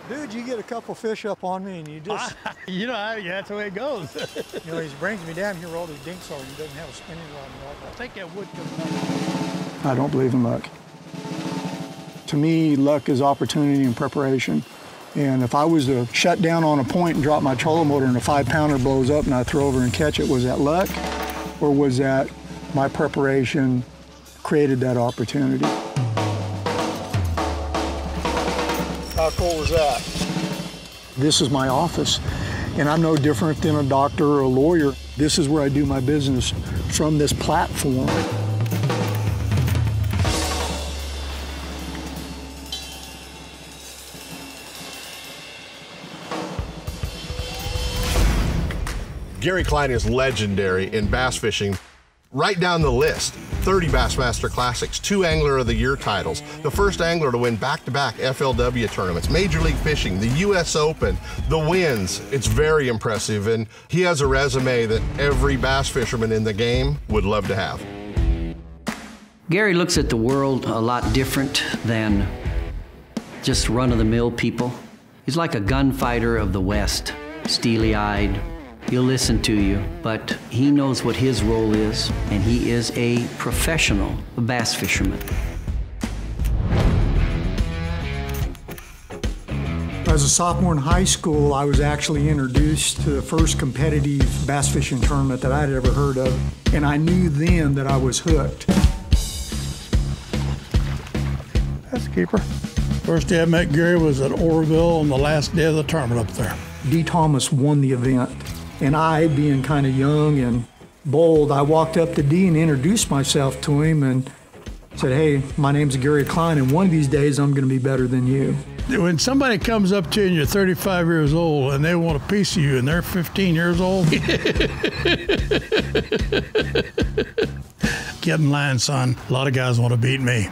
Dude, you get a couple fish up on me and you just... You know, that's the way it goes. You know, he brings me down here where all these dinks are and he doesn't have a spinning rod. I think that wood comes up. I don't believe in luck. To me, luck is opportunity and preparation. And if I was to shut down on a point and drop my trolling motor and a 5-pounder blows up and I throw over and catch it, was that luck? Or was that my preparation created that opportunity? How cool was that? This is my office, and I'm no different than a doctor or a lawyer. This is where I do my business from this platform. Gary Klein is legendary in bass fishing. Right down the list, 30 Bassmaster Classics, 2 Angler of the Year titles, the first angler to win back-to-back FLW tournaments, Major League Fishing, the US Open, the wins. It's very impressive, and he has a resume that every bass fisherman in the game would love to have. Gary looks at the world a lot different than just run-of-the-mill people. He's like a gunfighter of the West, steely-eyed. He'll listen to you, but he knows what his role is, and he is a professional bass fisherman. As a sophomore in high school, I was actually introduced to the first competitive bass fishing tournament that I'd ever heard of, and I knew then that I was hooked. That's a keeper. First day I met Gary was at Oroville on the last day of the tournament up there. D. Thomas won the event. And I, being kind of young and bold, I walked up to D and introduced myself to him and said, hey, my name's Gary Klein, and one of these days I'm going to be better than you. When somebody comes up to you and you're 35 years old and they want a piece of you and they're 15 years old, get in line, son. A lot of guys want to beat me.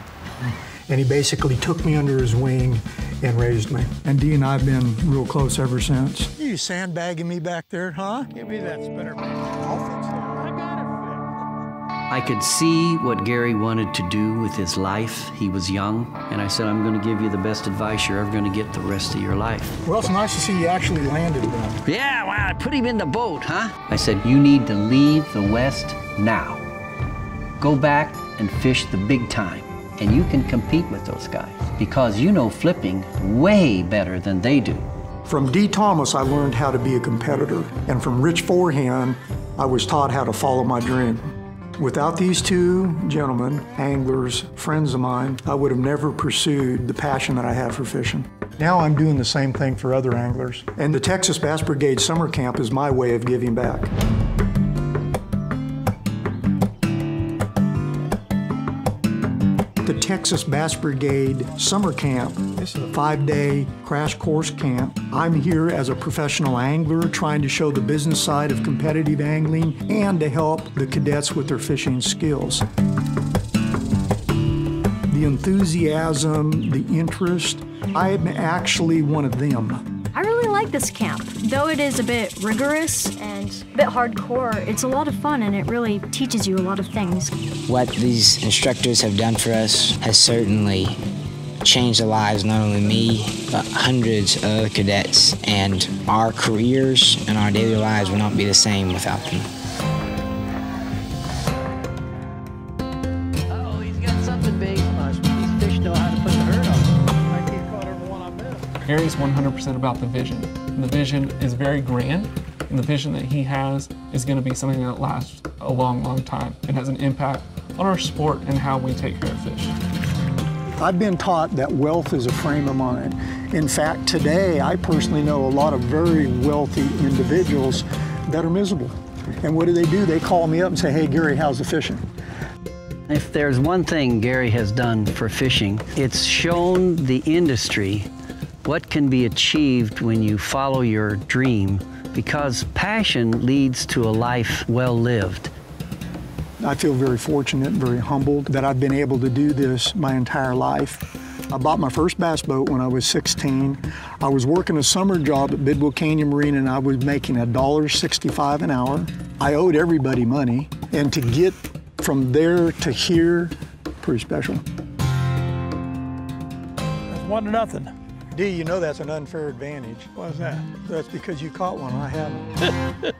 And he basically took me under his wing and raised me. And Dee and I have been real close ever since. You sandbagging me back there, huh? Give me that spinner. I'll fix that. I got it I could see what Gary wanted to do with his life. He was young, and I said, I'm going to give you the best advice you're ever going to get the rest of your life. Well, it's nice to see you actually landed then. Yeah, wow, I put him in the boat, huh? I said, you need to leave the West now. Go back and fish the big time, and you can compete with those guys because you know flipping way better than they do. From D. Thomas, I learned how to be a competitor, and from Rich Forhan, I was taught how to follow my dream. Without these two gentlemen, anglers, friends of mine, I would have never pursued the passion that I have for fishing. Now I'm doing the same thing for other anglers. And the Texas Bass Brigade Summer Camp is my way of giving back. The Texas Bass Brigade Summer Camp. This is a 5-day crash course camp. I'm here as a professional angler trying to show the business side of competitive angling and to help the cadets with their fishing skills. The enthusiasm, the interest, I'm actually one of them. I really like this camp. Though it is a bit rigorous and a bit hardcore, it's a lot of fun and it really teaches you a lot of things. What these instructors have done for us has certainly changed the lives, not only me, but hundreds of other cadets, and our careers and our daily lives would not be the same without them. Oh, he's got something big. These fish know how to put the hurt on. I can't caught everyone I met. Gary's 100% about the vision. And the vision is very grand, and the vision that he has is going to be something that lasts a long, long time and has an impact on our sport and how we take care of fish. I've been taught that wealth is a frame of mind. In fact, today, I personally know a lot of very wealthy individuals that are miserable. And what do? They call me up and say, hey, Gary, how's the fishing? If there's one thing Gary has done for fishing, it's shown the industry what can be achieved when you follow your dream, because passion leads to a life well lived. I feel very fortunate and very humbled that I've been able to do this my entire life. I bought my first bass boat when I was 16. I was working a summer job at Bidwell Canyon Marina and I was making $1.65 an hour. I owed everybody money, and to get from there to here, pretty special. That's 1-0. D, you know that's an unfair advantage. Why's that? That's because you caught one, I haven't.